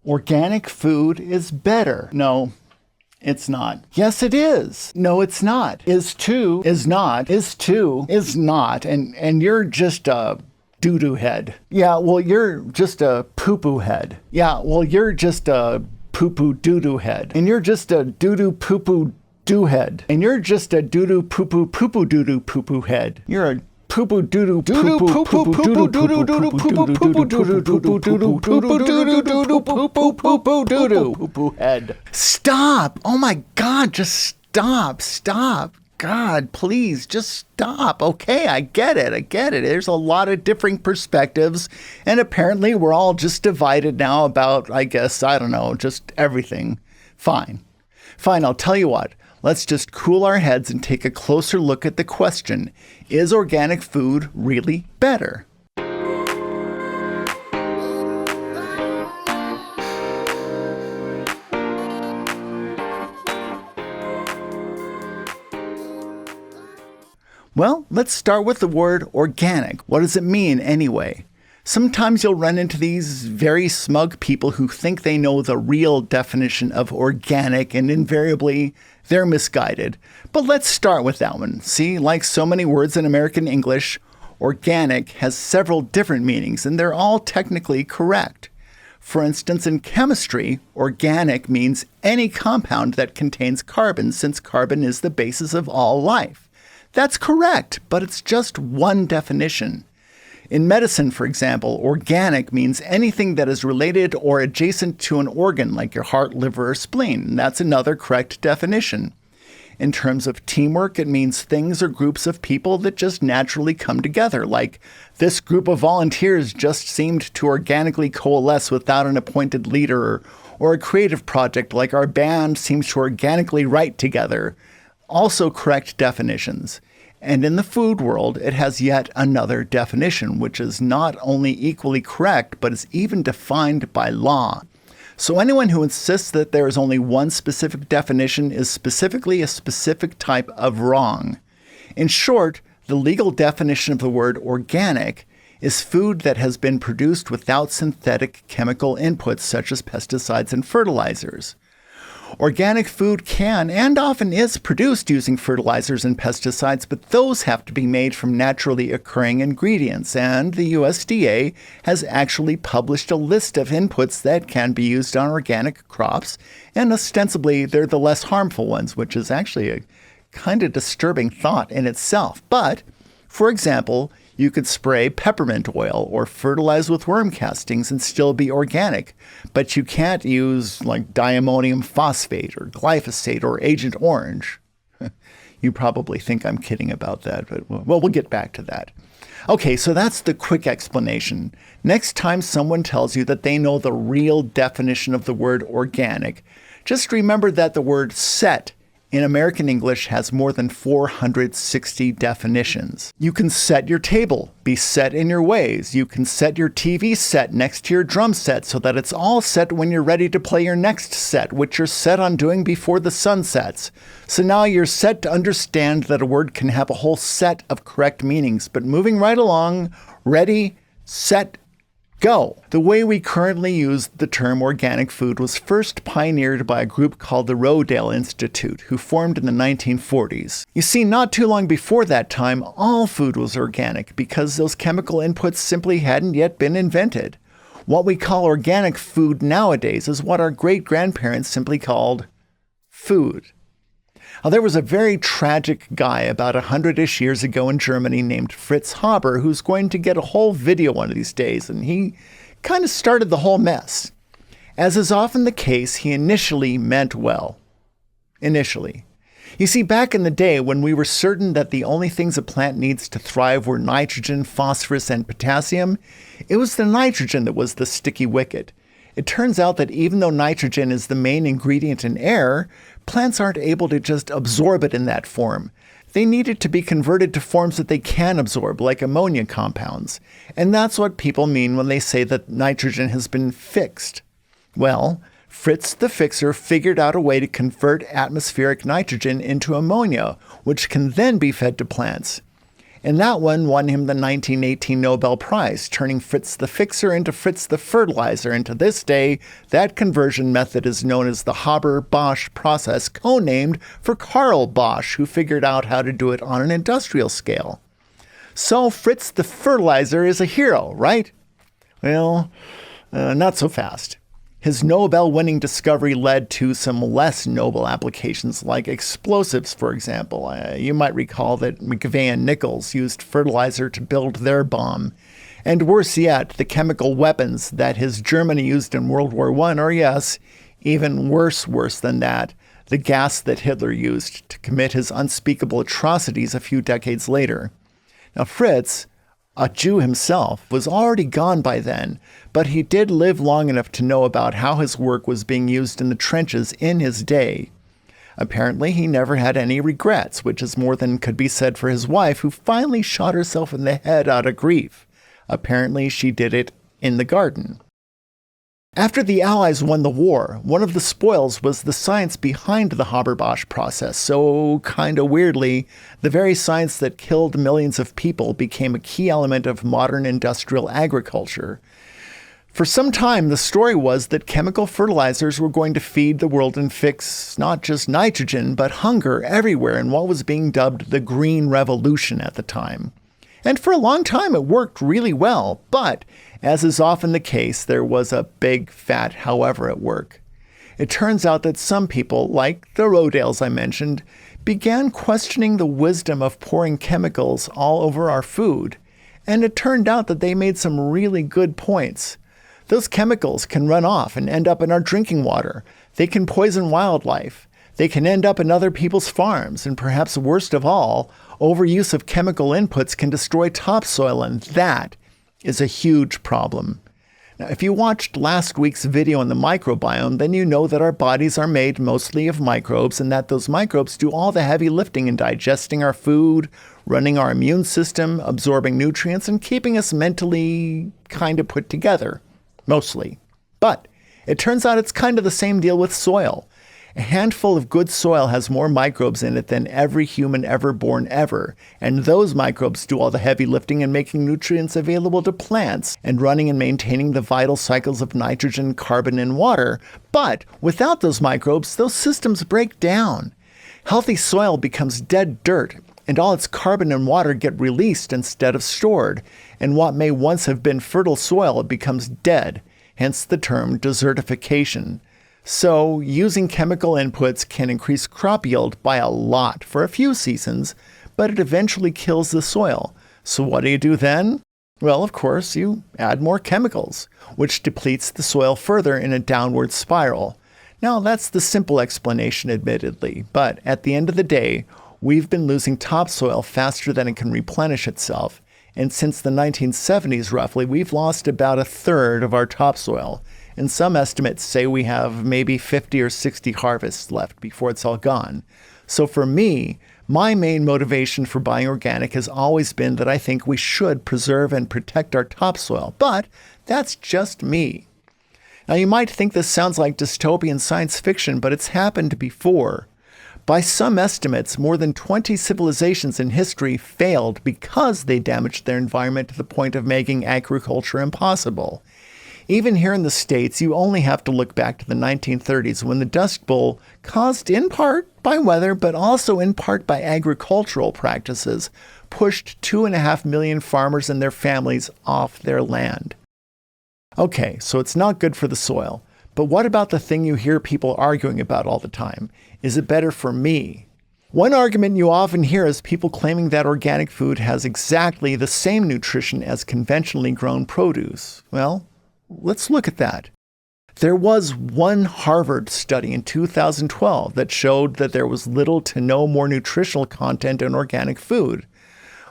Organic food is better. No, it's not. Yes, it is. No, it's not. Is to, is not. Is to, is not. And you're just a doo-doo head. Yeah, well, you're just a poo-poo head. Yeah, well, you're just a poo-poo doo-doo head. And you're just a doo-doo poo-poo doo head. And you're just a doo-doo poo-poo poo-poo doo-doo poo-poo head. You're a poo-poo doo-doo poo-poo poo-poo doo-doo doo-doo doo-doo poo-poo poo-poo doo-doo doo-doo doo-doo poo-poo doo-doo doo-doo poo-poo poo-poo doo-doo poo-poo head. Stop! Oh my God, just stop. Stop. God, please, just stop. Okay, I get it. There's a lot of differing perspectives, and apparently we're all just divided now about, I guess, I don't know, just everything. Fine, I'll tell you what. Let's just cool our heads and take a closer look at the question, is organic food really better? Well, let's start with the word organic. What does it mean anyway? Sometimes you'll run into these very smug people who think they know the real definition of organic, and invariably they're misguided. But let's start with that one. See, like so many words in American English, organic has several different meanings, and they're all technically correct. For instance, in chemistry, organic means any compound that contains carbon, since carbon is the basis of all life. That's correct, but it's just one definition. In medicine, for example, organic means anything that is related or adjacent to an organ, like your heart, liver, or spleen. That's another correct definition. In terms of teamwork, it means things or groups of people that just naturally come together, like this group of volunteers just seemed to organically coalesce without an appointed leader, or a creative project like our band seems to organically write together. Also correct definitions. And in the food world, it has yet another definition, which is not only equally correct, but is even defined by law. So anyone who insists that there is only one specific definition is specifically a specific type of wrong. In short, the legal definition of the word organic is food that has been produced without synthetic chemical inputs such as pesticides and fertilizers. Organic food can and often is produced using fertilizers and pesticides, but those have to be made from naturally occurring ingredients, and the USDA has actually published a list of inputs that can be used on organic crops, and ostensibly they're the less harmful ones, which is actually a kind of disturbing thought in itself. But, for example, you could spray peppermint oil or fertilize with worm castings and still be organic, but you can't use like diammonium phosphate or glyphosate or Agent Orange. You probably think I'm kidding about that, but well, we'll get back to that. Okay, so that's the quick explanation. Next time someone tells you that they know the real definition of the word organic, just remember that the word set in American English has more than 460 definitions. You can set your table, be set in your ways. You can set your TV set next to your drum set so that it's all set when you're ready to play your next set, which you're set on doing before the sun sets. So now you're set to understand that a word can have a whole set of correct meanings. But moving right along, ready, set, go. The way we currently use the term organic food was first pioneered by a group called the Rodale Institute, who formed in the 1940s. You see, not too long before that time, all food was organic because those chemical inputs simply hadn't yet been invented. What we call organic food nowadays is what our great-grandparents simply called food. Now, there was a very tragic guy about 100-ish years ago in Germany named Fritz Haber who's going to get a whole video one of these days, and he kind of started the whole mess. As is often the case, he initially meant well. Initially. You see, back in the day when we were certain that the only things a plant needs to thrive were nitrogen, phosphorus, and potassium, it was the nitrogen that was the sticky wicket. It turns out that even though nitrogen is the main ingredient in air, plants aren't able to just absorb it in that form. They need it to be converted to forms that they can absorb, like ammonia compounds. And that's what people mean when they say that nitrogen has been fixed. Well, Fritz the Fixer figured out a way to convert atmospheric nitrogen into ammonia, which can then be fed to plants. And that one won him the 1918 Nobel Prize, turning Fritz the Fixer into Fritz the Fertilizer. And to this day, that conversion method is known as the Haber-Bosch process, co-named for Carl Bosch, who figured out how to do it on an industrial scale. So Fritz the Fertilizer is a hero, right? Well, not so fast. His Nobel-winning discovery led to some less noble applications like explosives, for example. You might recall that McVeigh and Nichols used fertilizer to build their bomb. And worse yet, the chemical weapons that his Germany used in World War I, or yes, even worse than that, the gas that Hitler used to commit his unspeakable atrocities a few decades later. Now, Fritz, a Jew himself, was already gone by then, but he did live long enough to know about how his work was being used in the trenches in his day. Apparently, he never had any regrets, which is more than could be said for his wife, who finally shot herself in the head out of grief. Apparently, she did it in the garden. After the Allies won the war, one of the spoils was the science behind the Haber-Bosch process. So, kinda weirdly, the very science that killed millions of people became a key element of modern industrial agriculture. For some time, the story was that chemical fertilizers were going to feed the world and fix not just nitrogen, but hunger everywhere in what was being dubbed the Green Revolution at the time. And for a long time, it worked really well, but as is often the case, there was a big fat however at work. It turns out that some people, like the Rodales I mentioned, began questioning the wisdom of pouring chemicals all over our food. And it turned out that they made some really good points. Those chemicals can run off and end up in our drinking water. They can poison wildlife. They can end up in other people's farms. And perhaps worst of all, overuse of chemical inputs can destroy topsoil, and that is a huge problem. Now, if you watched last week's video on the microbiome, then you know that our bodies are made mostly of microbes and that those microbes do all the heavy lifting in digesting our food, running our immune system, absorbing nutrients, and keeping us mentally kind of put together, mostly. But it turns out it's kind of the same deal with soil. A handful of good soil has more microbes in it than every human ever born ever, and those microbes do all the heavy lifting in making nutrients available to plants and running and maintaining the vital cycles of nitrogen, carbon, and water. But without those microbes, those systems break down. Healthy soil becomes dead dirt, and all its carbon and water get released instead of stored, and what may once have been fertile soil becomes dead, hence the term desertification. So, using chemical inputs can increase crop yield by a lot for a few seasons, but it eventually kills the soil. So what do you do then? Well, of course, you add more chemicals, which depletes the soil further in a downward spiral. Now, that's the simple explanation, admittedly, but at the end of the day, we've been losing topsoil faster than it can replenish itself, and since the 1970s, roughly, we've lost about a third of our topsoil. And some estimates say we have maybe 50 or 60 harvests left before it's all gone. So for me, my main motivation for buying organic has always been that I think we should preserve and protect our topsoil. But that's just me. Now you might think this sounds like dystopian science fiction, but it's happened before. By some estimates, more than 20 civilizations in history failed because they damaged their environment to the point of making agriculture impossible. Even here in the States, you only have to look back to the 1930s when the Dust Bowl, caused in part by weather, but also in part by agricultural practices, pushed 2.5 million farmers and their families off their land. Okay, so it's not good for the soil. But what about the thing you hear people arguing about all the time? Is it better for me? One argument you often hear is people claiming that organic food has exactly the same nutrition as conventionally grown produce. Well, let's look at that. There was one Harvard study in 2012 that showed that there was little to no more nutritional content in organic food.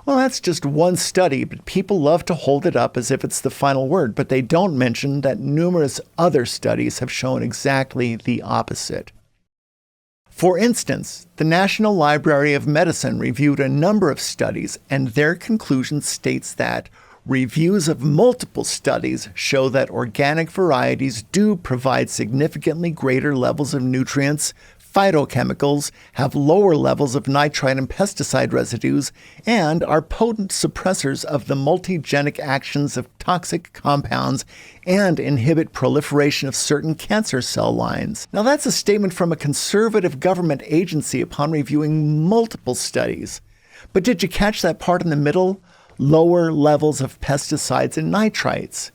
Well, that's just one study, but people love to hold it up as if it's the final word, but they don't mention that numerous other studies have shown exactly the opposite. For instance, the National Library of Medicine reviewed a number of studies, and their conclusion states that reviews of multiple studies show that organic varieties do provide significantly greater levels of nutrients, phytochemicals, have lower levels of nitrite and pesticide residues, and are potent suppressors of the multigenic actions of toxic compounds and inhibit proliferation of certain cancer cell lines. Now that's a statement from a conservative government agency upon reviewing multiple studies. But did you catch that part in the middle? Lower levels of pesticides and nitrites.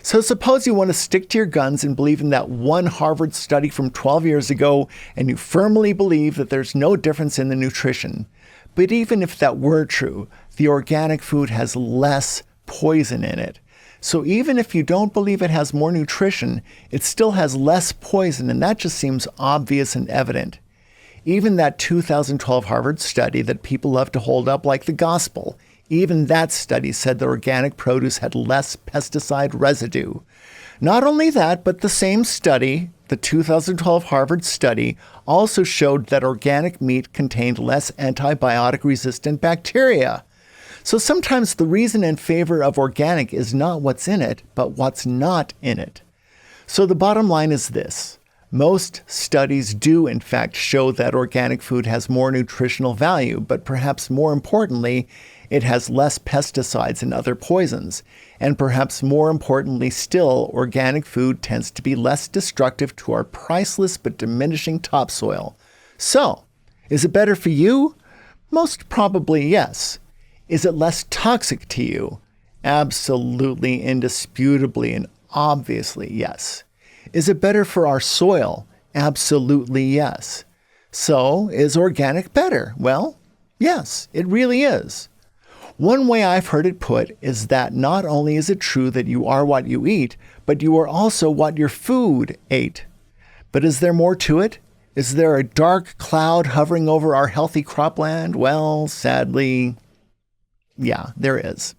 So suppose you want to stick to your guns and believe in that one Harvard study from 12 years ago, and you firmly believe that there's no difference in the nutrition. But even if that were true, the organic food has less poison in it. So even if you don't believe it has more nutrition, it still has less poison, and that just seems obvious and evident. Even that 2012 Harvard study that people love to hold up like the gospel, even that study said that organic produce had less pesticide residue. Not only that, but the same study, the 2012 Harvard study, also showed that organic meat contained less antibiotic-resistant bacteria. So sometimes the reason in favor of organic is not what's in it, but what's not in it. So the bottom line is this. Most studies do, in fact, show that organic food has more nutritional value, but perhaps more importantly, it has less pesticides and other poisons. And perhaps more importantly still, organic food tends to be less destructive to our priceless but diminishing topsoil. So, is it better for you? Most probably yes. Is it less toxic to you? Absolutely, indisputably, and obviously yes. Is it better for our soil? Absolutely yes. So, is organic better? Well, yes, it really is. One way I've heard it put is that not only is it true that you are what you eat, but you are also what your food ate. But is there more to it? Is there a dark cloud hovering over our healthy cropland? Well, sadly, yeah, there is.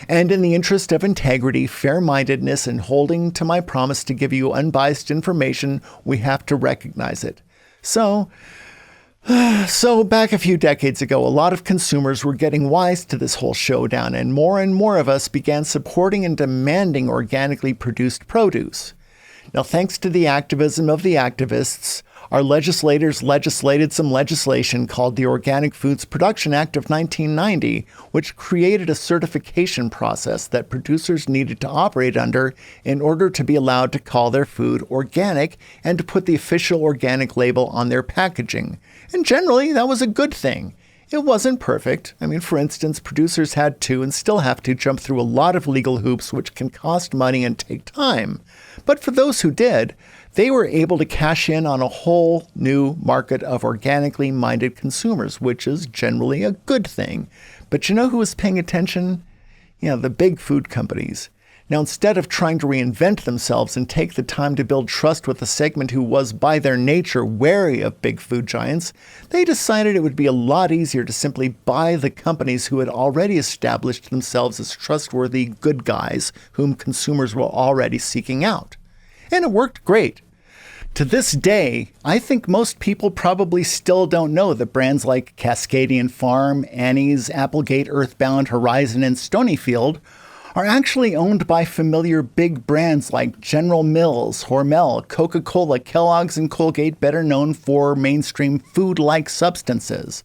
And in the interest of integrity, fair-mindedness, and holding to my promise to give you unbiased information, we have to recognize it. So back a few decades ago, a lot of consumers were getting wise to this whole showdown, and more of us began supporting and demanding organically produced produce. Now, thanks to the activism of the activists, our legislators legislated some legislation called the Organic Foods Production Act of 1990, which created a certification process that producers needed to operate under in order to be allowed to call their food organic and to put the official organic label on their packaging. And generally, that was a good thing. It wasn't perfect. I mean, for instance, producers had to and still have to jump through a lot of legal hoops, which can cost money and take time. But for those who did, they were able to cash in on a whole new market of organically minded consumers, which is generally a good thing. But you know who was paying attention? The big food companies. Now, instead of trying to reinvent themselves and take the time to build trust with a segment who was by their nature wary of big food giants, they decided it would be a lot easier to simply buy the companies who had already established themselves as trustworthy good guys whom consumers were already seeking out. And it worked great. To this day, I think most people probably still don't know that brands like Cascadian Farm, Annie's, Applegate, Earthbound, Horizon, and Stonyfield are actually owned by familiar big brands like General Mills, Hormel, Coca-Cola, Kellogg's, and Colgate, better known for mainstream food-like substances.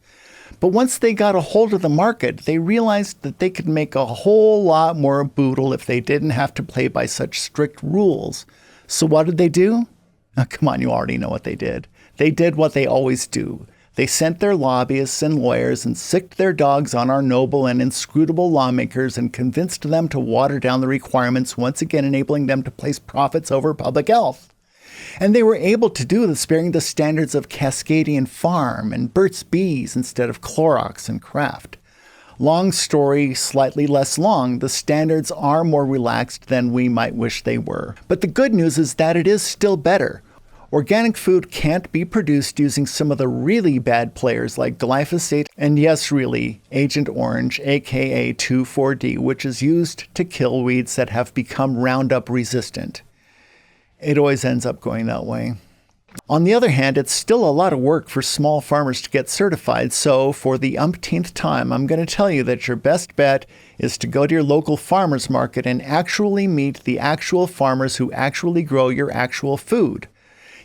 But once they got a hold of the market, they realized that they could make a whole lot more boodle if they didn't have to play by such strict rules. So what did they do? Oh, come on, you already know what they did. They did what they always do. They sent their lobbyists and lawyers and sicked their dogs on our noble and inscrutable lawmakers and convinced them to water down the requirements, once again enabling them to place profits over public health. And they were able to do this bearing the standards of Cascadian Farm and Burt's Bees instead of Clorox and Kraft. Long story, slightly less long, the standards are more relaxed than we might wish they were. But the good news is that it is still better. Organic food can't be produced using some of the really bad players like glyphosate and, yes, really, Agent Orange, aka 2,4-D, which is used to kill weeds that have become Roundup resistant. It always ends up going that way. On the other hand, it's still a lot of work for small farmers to get certified, so for the umpteenth time, I'm going to tell you that your best bet is to go to your local farmers market and actually meet the actual farmers who actually grow your actual food.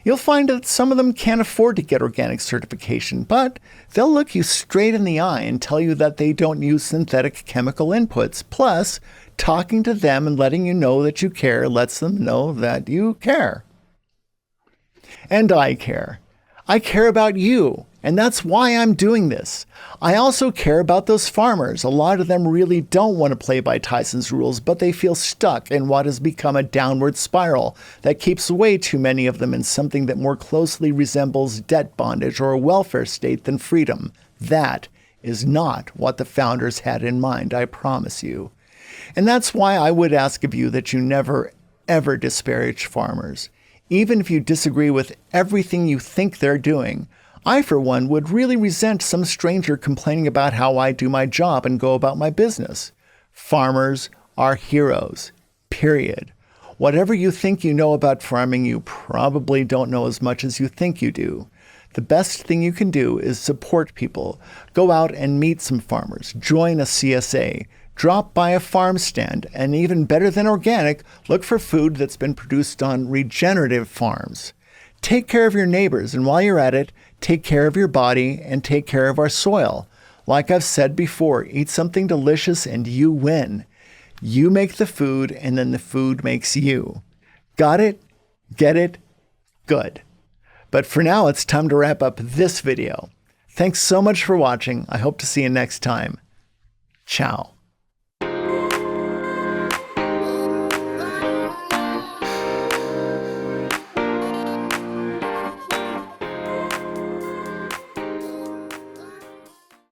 You'll find that some of them can't afford to get organic certification, but they'll look you straight in the eye and tell you that they don't use synthetic chemical inputs. Plus, talking to them and letting you know that you care lets them know that you care. And I care. I care about you, and that's why I'm doing this. I also care about those farmers. A lot of them really don't want to play by Tyson's rules, but they feel stuck in what has become a downward spiral that keeps way too many of them in something that more closely resembles debt bondage or a welfare state than freedom. That is not what the founders had in mind, I promise you. And that's why I would ask of you that you never, ever disparage farmers. Even if you disagree with everything you think they're doing, I, for one, would really resent some stranger complaining about how I do my job and go about my business. Farmers are heroes, period. Whatever you think you know about farming, you probably don't know as much as you think you do. The best thing you can do is support people. Go out and meet some farmers. Join a CSA. Drop by a farm stand, and even better than organic, look for food that's been produced on regenerative farms. Take care of your neighbors, and while you're at it, take care of your body and take care of our soil. Like I've said before, eat something delicious and you win. You make the food, and then the food makes you. Got it? Get it? Good. But for now, it's time to wrap up this video. Thanks so much for watching. I hope to see you next time. Ciao.